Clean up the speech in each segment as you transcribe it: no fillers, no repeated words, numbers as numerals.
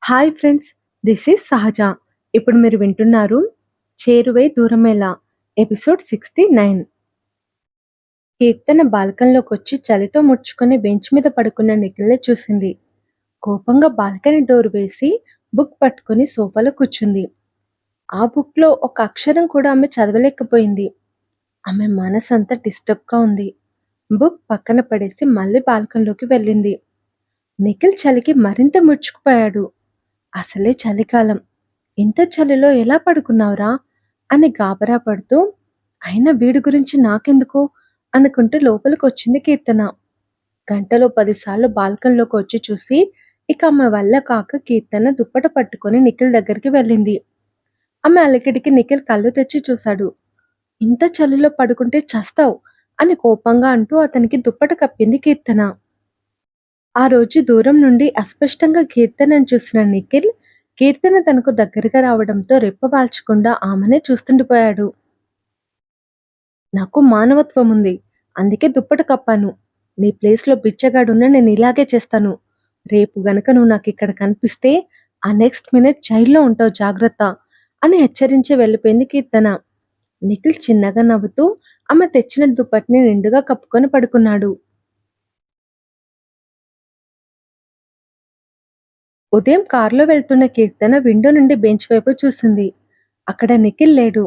Hi friends, this is సహజ. ఇప్పుడు మీరు వింటున్నారు చేరువై దూరమేలా ఎపిసోడ్ 69. కీర్తన బాల్కనీలోకొచ్చి చలితో ముడుచుకొని బెంచ్ మీద పడుకున్న నిఖిల్ని చూసింది. కోపంగా బాల్కనీ డోర్ వేసి బుక్ పట్టుకుని సోఫాలో కూర్చుంది. ఆ బుక్లో ఒక అక్షరం కూడా ఆమె చదవలేకపోయింది. ఆమె మనసంతా డిస్టర్బ్గా ఉంది. బుక్ పక్కన పడేసి మళ్ళీ బాల్కనీలోకి వెళ్ళింది. నిఖిల్ చలికి మరింత ముడుచుకుపోయాడు. అసలే చలికాలం. ఇంత చలిలో ఎలా పడుకున్నావురా అని గాబరా పడుతూ, అయినా వీడి గురించి నాకెందుకు అనుకుంటూ లోపలికొచ్చింది కీర్తన. గంటలో 10 సార్లు బాల్కనీలోకి వచ్చి చూసి ఇక ఆమె వల్ల కాక కీర్తన దుప్పట పట్టుకొని నిఖిల్ దగ్గరికి వెళ్ళింది. ఆమె అలికిడికి నిఖిల్ కళ్ళు తెచ్చి చూశాడు. ఇంత చలిలో పడుకుంటే చస్తావు అని కోపంగా అంటూ అతనికి దుప్పట కప్పింది కీర్తన. ఆ రోజు దూరం నుండి అస్పష్టంగా కీర్తనను చూసిన నిఖిల్, కీర్తన తనకు దగ్గరగా రావడంతో రెప్పవాల్చకుండా ఆమెనే చూస్తుండిపోయాడు. నాకు మానవత్వం ఉంది. అందుకే దుప్పటి కప్పాను. నీ ప్లేస్‌లో బిచ్చగాడున్నా నేను ఇలాగే చేస్తాను. రేపు గనక నువ్వు నాకిక్కడ కనిపిస్తే ఆ నెక్స్ట్ మినిట్ జైల్‌లో ఉంటావు జాగ్రత్త అని హెచ్చరించి వెళ్ళిపోయింది కీర్తన. నిఖిల్ చిన్నగా నవ్వుతూ ఆమె తెచ్చిన దుప్పటిని నిండుగా కప్పుకొని పడుకున్నాడు. ఉదయం కారులో వెళ్తున్న కీర్తన విండో నుండి బెంచ్ వైపు చూసింది. అక్కడ నిఖిల్ లేడు.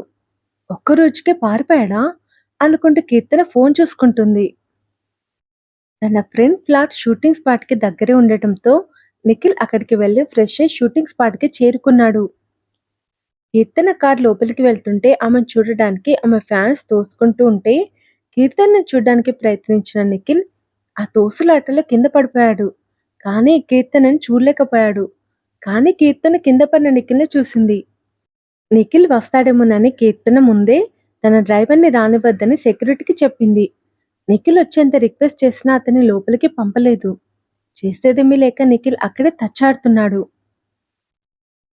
ఒక్క రోజుకే పారిపోయాడా అనుకుంటూ కీర్తన ఫోన్ చూసుకుంటుంది. తన ఫ్రెండ్ ఫ్లాట్ షూటింగ్ స్పాట్కి దగ్గరే ఉండటంతో నిఖిల్ అక్కడికి వెళ్ళి ఫ్రెష్ అయి షూటింగ్ స్పాట్కి చేరుకున్నాడు. కీర్తన కార్ లోపలికి వెళ్తుంటే ఆమెను చూడడానికి ఆమె ఫ్యాన్స్ తోసుకుంటూ ఉంటే కీర్తనను చూడడానికి ప్రయత్నించిన నిఖిల్ ఆ తోసులాటలో కింద పడిపోయాడు. కానీ కీర్తనను చూడలేకపోయాడు. కానీ కీర్తన కింద పడిన నిఖిల్ని చూసింది. నిఖిల్ వస్తాడేమోనని కీర్తన ముందే తన డ్రైవర్ని రానివ్వద్దని సెక్యూరిటీకి చెప్పింది. నిఖిల్ వచ్చేంత రిక్వెస్ట్ చేసినా అతన్ని లోపలికి పంపలేదు. చేసేదేమీ లేక నిఖిల్ అక్కడే తచ్చాడుతున్నాడు.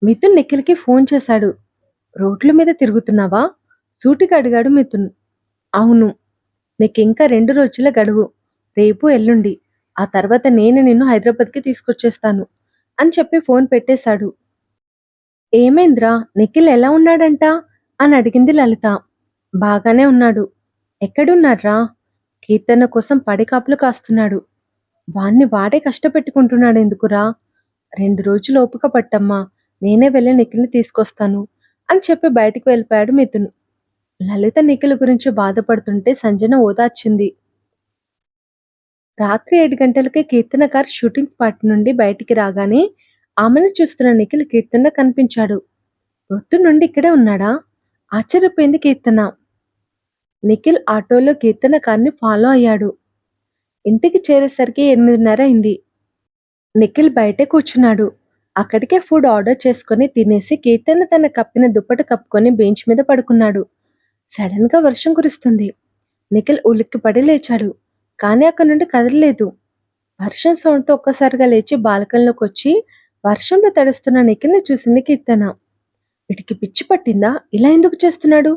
మిథున్ నిఖిల్కి ఫోన్ చేశాడు. రోడ్ల మీద తిరుగుతున్నావా సూటిగా అడిగాడు మిథున్. అవును. నీకింకా 2 రోజుల గడువు. రేపు ఎల్లుండి. ఆ తర్వాత నేను నిన్ను హైదరాబాద్కి తీసుకొచ్చేస్తాను అని చెప్పి ఫోన్ పెట్టేశాడు. ఏమైందిరా నిఖిల్ ఎలా ఉన్నాడంట అని అడిగింది లలిత. బాగానే ఉన్నాడు. ఎక్కడున్నాడ్రా? కీర్తన కోసం పడికాపులు కాస్తున్నాడు. వాణ్ణి వాడే కష్టపెట్టుకుంటున్నాడు ఎందుకురా? 2 రోజులు ఓపిక పట్టమ్మా, నేనే వెళ్ళి నిఖిల్ని తీసుకొస్తాను అని చెప్పి బయటికి వెళ్ళిపోయాడు మిథున్. లలిత నిఖిల్ గురించి బాధపడుతుంటే సంజన ఓదార్చింది. రాత్రి 7 గంటలకే కీర్తన కార్ షూటింగ్ స్పాట్ నుండి బయటికి రాగానే ఆమెను చూస్తున్న నిఖిల్ కీర్తన కనిపించాడు. నుండి ఇక్కడే ఉన్నాడా? ఆశ్చర్యపోయింది కీర్తన. నిఖిల్ ఆటోలో కీర్తన కార్ని ఫాలో అయ్యాడు. ఇంటికి చేరేసరికి 8:30 అయింది. నిఖిల్ బయటే కూర్చున్నాడు. అక్కడికే ఫుడ్ ఆర్డర్ చేసుకుని తినేసి కీర్తన తన కప్పిన దుప్పటి కప్పుకొని బెంచ్ మీద పడుకున్నాడు. సడన్ గా వర్షం కురుస్తుంది. నిఖిల్ ఉలిక్కిపడి లేచాడు. కానీ అక్కడి నుండి కదలలేదు. వర్షం సౌండ్తో ఒక్కసారిగా లేచి బాల్కనీలోకి వచ్చి వర్షంలో తడుస్తున్న నిఖిల్ని చూసింది కీర్తన. వీడికి పిచ్చి పట్టిందా? ఇలా ఎందుకు చేస్తున్నాడు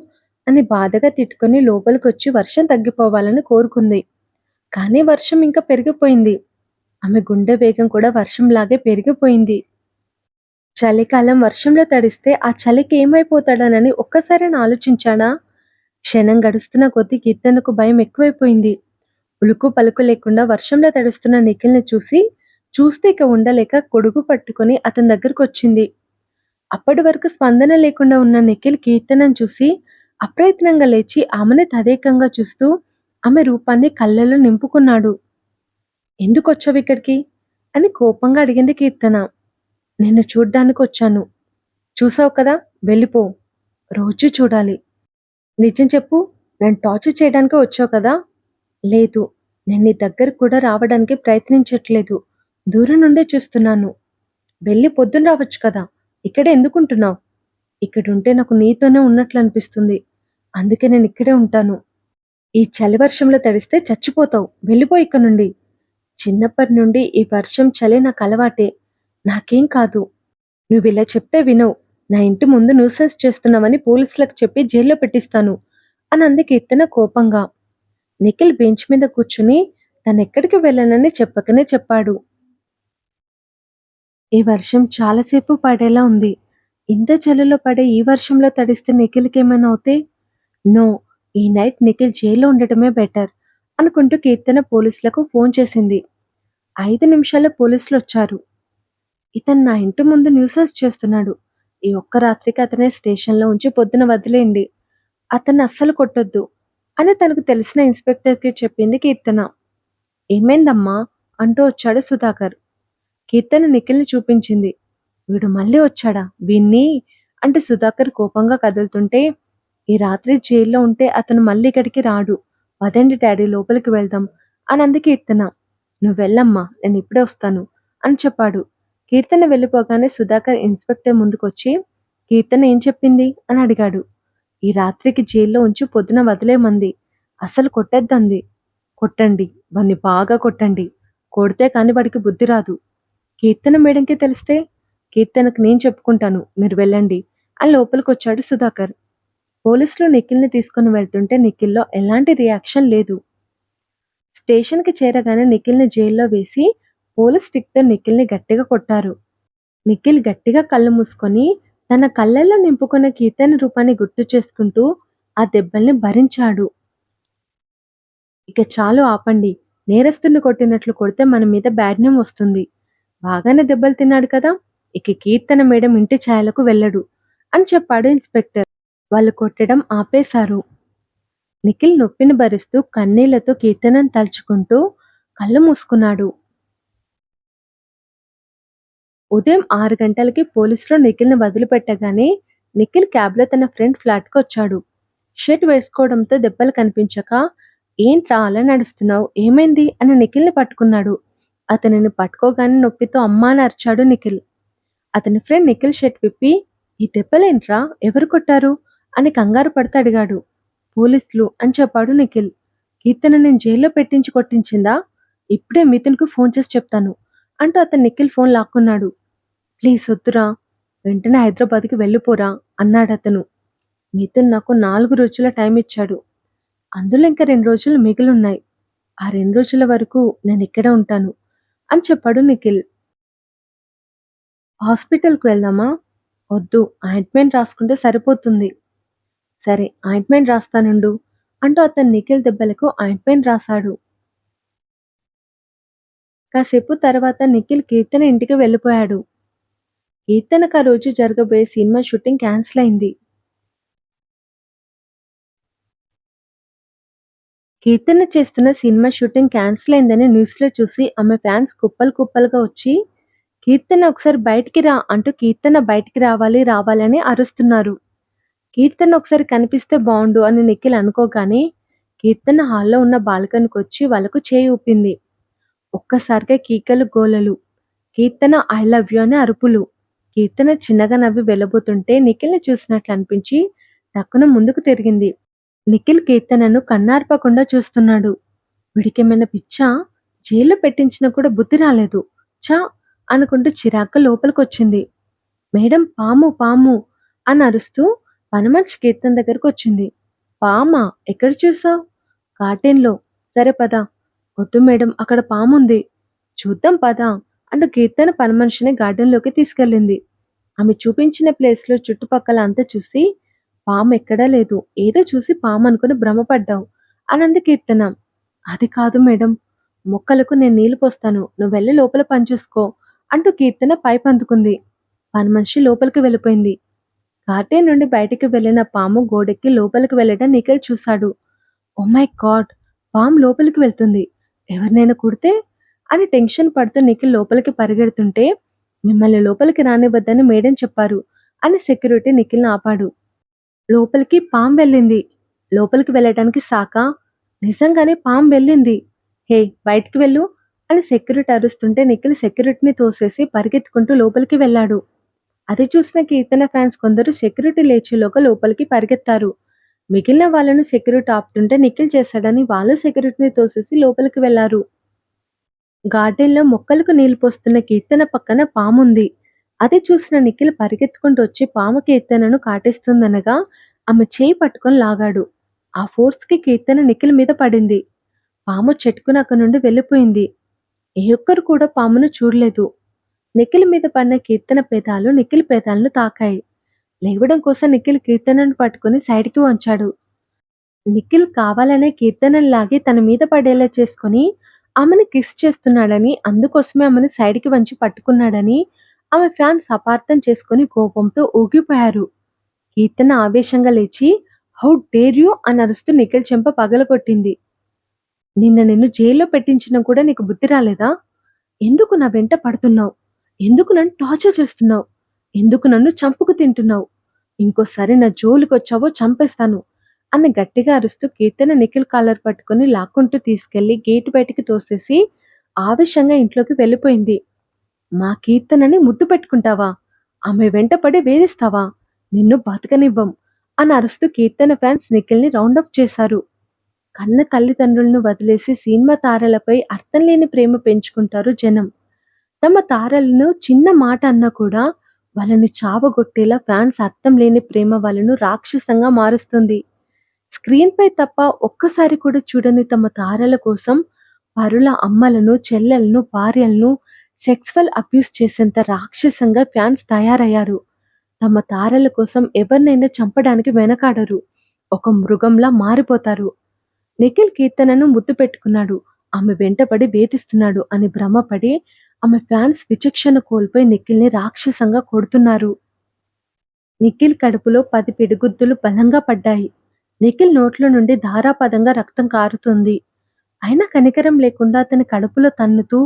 అని బాధగా తిట్టుకుని లోపలికొచ్చి వర్షం తగ్గిపోవాలని కోరుకుంది. కానీ వర్షం ఇంకా పెరిగిపోయింది. ఆమె గుండె వేగం కూడా వర్షంలాగే పెరిగిపోయింది. చలికాలం వర్షంలో తడిస్తే ఆ చలికి ఏమైపోతాడనని ఒక్కసారైనా ఆలోచించాడా? క్షణం గడుస్తున్న కొద్దీ కీర్తనకు భయం ఎక్కువైపోయింది. ఉలుకు పలుకు లేకుండా వర్షంలో తడుస్తున్న నిఖిల్ని చూస్తే ఇక ఉండలేక కొడుగు పట్టుకుని అతని దగ్గరకు వచ్చింది. అప్పటి వరకు స్పందన లేకుండా ఉన్న నిఖిల్ కీర్తనను చూసి అప్రయత్నంగా లేచి ఆమెనే తదేకంగా చూస్తూ ఆమె రూపాన్ని కళ్ళలో నింపుకున్నాడు. ఎందుకొచ్చావు ఇక్కడికి అని కోపంగా అడిగింది కీర్తన. నిన్ను చూడ్డానికి వచ్చాను. చూసావు కదా, వెళ్ళిపో. రోజూ చూడాలి. నిజం చెప్పు, నన్ను టార్చర్ చేయడానికే వచ్చావు కదా? లేదు, నేను నీ దగ్గరకు కూడా రావడానికి ప్రయత్నించట్లేదు. దూరం నుండే చూస్తున్నాను. వెళ్ళి పొద్దున రావచ్చు కదా, ఇక్కడే ఎందుకుంటున్నావు? ఇక్కడుంటే నాకు నీతోనే ఉన్నట్లు అనిపిస్తుంది. అందుకే నేను ఇక్కడే ఉంటాను. ఈ చలి వర్షంలో తడిస్తే చచ్చిపోతావు. వెళ్ళిపో ఇక్కడ నుండి. చిన్నప్పటి నుండి ఈ వర్షం చలి నాకు అలవాటే. నాకేం కాదు. నువ్విలా చెప్తే వినవు. నా ఇంటి ముందు న్యూసెన్స్ చేస్తున్నావని పోలీసులకు చెప్పి జైల్లో పెట్టిస్తాను అని అంది కీర్తన కోపంగా. నిఖిల్ బెంచ్ మీద కూర్చుని తనెక్కడికి వెళ్ళనని చెప్పకనే చెప్పాడు. ఈ వర్షం చాలాసేపు పడేలా ఉంది. ఇంత చలిలో పడే ఈ వర్షంలో తడిస్తే నిఖిల్‌కేమైనా అవుతే? నో. ఈ నైట్ నిఖిల్ జైల్‌లో ఉండటమే బెటర్ అనుకుంటూ కీర్తన పోలీసులకు ఫోన్ చేసింది. 5 నిమిషాల్లో పోలీసులొచ్చారు. ఇతను నా ఇంటి ముందు న్యూసెన్స్ చేస్తున్నాడు. ఈ ఒక్క రాత్రికి అతనే స్టేషన్‌లో ఉంచి పొద్దున వదిలేయండి. అతన్ని అస్సలు కొట్టొద్దు అని తనకు తెలిసిన ఇన్స్‌పెక్టర్‌కి చెప్పింది కీర్తన. ఏమైందమ్మా? అంటూ వచ్చాడు సుధాకర్. కీర్తన నిఖిల్‌ని చూపించింది. వీడు మళ్ళీ వచ్చాడా? వీణ్ణి అంటే సుధాకర్ కోపంగా కదులుతుంటే, ఈ రాత్రి జైల్లో ఉంటే అతను మళ్ళీ ఇక్కడికి రాడు. పదండి డాడీ లోపలికి వెళ్దాం అని అంది కీర్తన. నువ్వెళ్ళమ్మా నేనిప్పుడే వస్తాను అని చెప్పాడు. కీర్తన వెళ్ళిపోగానే సుధాకర్ ఇన్స్‌పెక్టర్ ముందుకొచ్చి, కీర్తన ఏం చెప్పింది అని అడిగాడు. ఈ రాత్రికి జైల్లో ఉంచి పొద్దున వదిలేయమంది. అస్సలు కొట్టొద్దంది. కొట్టండి. వాణ్ణి బాగా కొట్టండి. కొడితే కాని వాడికి బుద్ధి రాదు. కీర్తన మేడంకి తెలిస్తే? కీర్తనకు నేను చెప్పుకుంటాను. మీరు వెళ్ళండి అని లోపలికొచ్చాడు సుధాకర్. పోలీసులు నిఖిల్‌ని తీసుకొని వెళ్తుంటే నిఖిల్‌లో ఎలాంటి రియాక్షన్ లేదు. స్టేషన్‌కి చేరగానే నిఖిల్‌ని జైల్లో వేసి పోలీస్ స్టిక్‌తో నిఖిల్‌ని గట్టిగా కొట్టారు. నిఖిల్ గట్టిగా కళ్ళు మూసుకొని తన కళ్ళల్లో నింపుకున్న కీర్తన రూపాన్ని గుర్తు చేసుకుంటూ ఆ దెబ్బల్ని భరించాడు. ఇక చాలు ఆపండి. నేరస్తుడిని కొట్టినట్లు కొడితే మన మీద బ్యాడ్ నేమ్ వస్తుంది. బాగానే దెబ్బలు తిన్నాడు కదా! ఇక కీర్తన మేడం ఇంటి ఛాయలకు వెళ్ళడు అని చెప్పాడు ఇన్స్‌పెక్టర్. వాళ్ళు కొట్టడం ఆపేశారు. నిఖిల్ నొప్పిని భరిస్తూ కన్నీళ్లతో కీర్తనను తలుచుకుంటూ కళ్ళు మూసుకున్నాడు. ఉదయం 6 గంటలకి పోలీసులు నిఖిల్‌ని వదిలిపెట్టగానే నిఖిల్ క్యాబ్‌లో తన ఫ్రెండ్ ఫ్లాట్‌కొచ్చాడు. షర్ట్ వేసుకోవడంతో దెబ్బలు కనిపించక ఏంట్రా అలా నడుస్తున్నావు? ఏమైంది? అని నిఖిల్‌ని పట్టుకున్నాడు. అతనిని పట్టుకోగానే నొప్పితో అమ్మా అని అరిచాడు నిఖిల్. అతని ఫ్రెండ్ నిఖిల్ షర్ట్ విప్పి ఈ దెబ్బలేంట్రా? ఎవరు కొట్టారు? అని కంగారు పడుతూ అడిగాడు. పోలీసులు అని చెప్పాడు నిఖిల్. కీర్తన నేను జైల్లో పెట్టించి కొట్టించిందా? ఇప్పుడే మిథున్‌కు ఫోన్ చేసి చెప్తాను అంటూ అతను నిఖిల్ ఫోన్ లాక్కున్నాడు. ప్లీజ్ వద్దురా. వెంటనే హైదరాబాద్‌కి వెళ్ళిపోరా అన్నాడతను. మిథున్ నాకు 4 రోజుల టైం ఇచ్చాడు. అందులో ఇంకా 2 రోజులు మిగిలున్నాయి. ఆ 2 రోజుల వరకు నేనిక్కడే ఉంటాను అని చెప్పాడు నిఖిల్. హాస్పిటల్‌కి వెళ్దామా? వద్దు. ఆయింట్‌మెంట్ రాసుకుంటే సరిపోతుంది. సరే ఆయింట్‌మెంట్ రాస్తానుండు అంటూ అతను నిఖిల్ దెబ్బలకు ఆయింట్‌మెంట్ రాశాడు. కాసేపు తర్వాత నిఖిల్ కీర్తన ఇంటికి వెళ్ళిపోయాడు. కీర్తనకు ఆ రోజు జరగబోయే సినిమా షూటింగ్ క్యాన్సిల్ అయింది. కీర్తన చేస్తున్న సినిమా షూటింగ్ క్యాన్సిల్ అయిందని న్యూస్‌లో చూసి ఆమె ఫ్యాన్స్ కుప్పలు కుప్పలుగా వచ్చి, కీర్తన ఒకసారి బయటికి రా అంటూ కీర్తన బయటికి రావాలి రావాలని అరుస్తున్నారు. కీర్తన ఒకసారి కనిపిస్తే బావుండు అని నిఖిల్ అనుకోగానే, కీర్తన హాల్‌లో ఉన్న బాల్కనీకొచ్చి వాళ్ళకు చేయి ఊపింది. ఒక్కసారిగా కేకలు, గోలలు. కీర్తన ఐ లవ్ యూ అని అరుపులు. కీర్తన చిన్నగా నవ్వి వెళ్ళబోతుంటే నిఖిల్‌ని చూసినట్లు అనిపించి టక్కున ముందుకు తిరిగింది. నిఖిల్ కీర్తనను కన్నార్పకుండా చూస్తున్నాడు. వీడికేమైనా పిచ్చా? జైల్లో పెట్టించినా కూడా బుద్ధి రాలేదు. ఛ! అనుకుంటూ చిరాగ్గా లోపలికొచ్చింది. మేడం పాము పాము అని అరుస్తూ పనిమనిషి కీర్తన దగ్గరకొచ్చింది. పామా? ఎక్కడ చూసావు? గార్డెన్‌లో. సరే పద. వద్దు మేడం అక్కడ పాముంది. చూద్దాం పద అంటూ కీర్తన పనిమనిషిని గార్డెన్‌లోకి తీసుకెళ్ళింది. ఆమె చూపించిన ప్లేస్‌లో చుట్టుపక్కల అంతా చూసి పాము ఎక్కడా లేదు. ఏదో చూసి పామనుకుని భ్రమపడ్డావు అనంది కీర్తన. అది కాదు మేడం. మొక్కలకు నేను నీళ్లు పోస్తాను. నువ్వెళ్ళి లోపల పని చూసుకో అంటూ కీర్తన పైపు అందుకుంది. పనిమనిషి లోపలికి వెళ్ళిపోయింది. గార్డెన్ నుండి బయటికి వెళ్ళిన పాము గోడెక్కి లోపలికి వెళ్ళడం నిఖిల్ చూశాడు. Oh my god! పాము లోపలికి వెళ్తుంది. ఎవరినైనా కుడితే? అని టెన్షన్ పడుతూ నిఖిల్ లోపలికి పరిగెడుతుంటే మిమ్మల్ని లోపలికి రానివ్వద్దని మేడం చెప్పారు అని సెక్యూరిటీ నిఖిల్‌ని ఆపాడు. లోపలికి పాము వెళ్ళింది. లోపలికి వెళ్ళటానికి సాకా? నిజంగానే పాము వెళ్ళింది. హే! బయటికి వెళ్ళు అని సెక్యూరిటీ అరుస్తుంటే నిఖిల్ సెక్యూరిటీని తోసేసి పరిగెత్తుకుంటూ లోపలికి వెళ్ళాడు. అది చూసిన కీర్తన ఫ్యాన్స్ కొందరు సెక్యూరిటీ లేచేలోగా లోపలికి పరిగెత్తారు. మిగిలిన వాళ్ళను సెక్యూరిటీ ఆపుతుంటే నిఖిల్ చేశాడని వాళ్ళు సెక్యూరిటీని తోసేసి లోపలికి వెళ్లారు. గార్డెన్‌లో మొక్కలకు నీళ్లు పోస్తున్న కీర్తన పక్కన పాముంది. అది చూసిన నిఖిల్ పరిగెత్తుకుంటూ వచ్చి పాము కీర్తనను కాటేస్తుందనగా ఆమె చేయి పట్టుకొని లాగాడు. ఆ ఫోర్స్‌కి కీర్తన నిఖిల్ మీద పడింది. పాము చెట్టుకుని అక్కడి నుండి వెళ్ళిపోయింది. ఏ ఒక్కరు కూడా పామును చూడలేదు. నిఖిల్ మీద పడిన కీర్తన పెదాలు నిఖిల్ పెదాలను తాకాయి. లేవడం కోసం నిఖిల్ కీర్తనను పట్టుకుని సైడ్‌కి వంచాడు. నిఖిల్ కావాలనే కీర్తనను లాగి తన మీద పడేలా చేసుకొని ఆమెని కిస్ చేస్తున్నాడని, అందుకోసమే ఆమెని సైడ్‌కి వంచి పట్టుకున్నాడని ఆమె ఫ్యాన్స్ అపార్థం చేసుకొని కోపంతో ఊగిపోయారు. కీర్తన ఆవేశంగా లేచి "హౌ డేర్ యూ" అని అరుస్తూ నిఖిల్ చెంప పగలగొట్టింది. నిన్ను జైల్లో పెట్టించినా కూడా నీకు బుద్ధి రాలేదా? ఎందుకు నా వెంట పడుతున్నావు? ఎందుకు నన్ను టార్చర్ చేస్తున్నావు? ఎందుకు నన్ను చంపుకు తింటున్నావు? ఇంకోసారి నా జోలికొచ్చావో చంపేస్తాను అని గట్టిగా అరుస్తూ కీర్తన నిఖిల్ కాలర్ పట్టుకుని లాక్కుంటూ తీసుకెళ్లి గేటు బయటికి తోసేసి ఆవేశంగా ఇంట్లోకి వెళ్ళిపోయింది. మా కీర్తనని ముద్దు పెట్టుకుంటావా? ఆమె వెంటపడి వేధిస్తావా? నిన్ను బతకనివ్వం అని అరుస్తూ కీర్తన ఫ్యాన్స్ నిఖిల్ని రౌండప్ చేశారు. కన్న తల్లిదండ్రులను వదిలేసి సినిమా తారలపై అర్థం లేని ప్రేమ పెంచుకుంటారు జనం. తమ తారలను చిన్న మాట అన్నా కూడా వాళ్ళని చావగొట్టేలా ఫ్యాన్స్ అర్థం లేని ప్రేమ వాళ్ళను రాక్షసంగా మారుస్తుంది. స్క్రీన్‌పై తప్ప ఒక్కసారి కూడా చూడని తమ తారల కోసం పరుల అమ్మలను, చెల్లెలను, భార్యలను సెక్సువల్ అబ్యూస్ చేసేంత రాక్షసంగా ఫ్యాన్స్ తయారయ్యారు. తమ తారల కోసం ఎవరినైనా చంపడానికి వెనకాడరు. ఒక మృగంలా మారిపోతారు. నిఖిల్ కీర్తనను ముద్దు పెట్టుకున్నాడు. ఆమె వెంటపడి వేధిస్తున్నాడు అని భ్రమపడి ఆమె ఫ్యాన్స్ విచక్షణ కోల్పోయి నిఖిల్‌ని రాక్షసంగా కొడుతున్నారు. నిఖిల్ కడుపులో 10 పిడిగుద్దులు బలంగా పడ్డాయి. నిఖిల్ నోట్లో నుండి ధారాపాతంగా రక్తం కారుతుంది. అయినా కనికరం లేకుండా అతని కడుపులో తన్నుతూ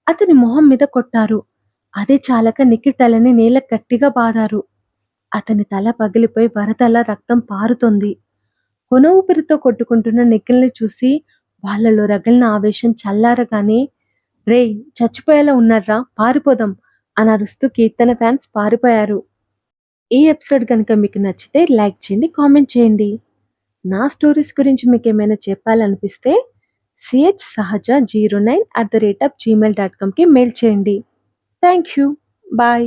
అతని మొహం మీద కొట్టారు. అదే చాలక నిఖిల్ తలని నేలకు గట్టిగా బాదారు. అతని తల పగిలిపోయి వరదలా రక్తం పారుతోంది. కొన ఊపిరితో కొట్టుకుంటున్న నిఖిల్‌ని చూసి వాళ్ళలో రగిలిన ఆవేశం చల్లారగానే "రేయ్! చచ్చిపోయేలా ఉన్నాడ్రా పారిపోదాం" అని అరుస్తూ కీర్తన ఫ్యాన్స్ పారిపోయారు. ఈ ఎపిసోడ్ కనుక మీకు నచ్చితే లైక్ చేయండి, కామెంట్ చేయండి. నా స్టోరీస్ గురించి మీకేమైనా చెప్పాలనిపిస్తే chsahaj09@gmail.comకి మెయిల్ చేయండి. Thank you. బాయ్.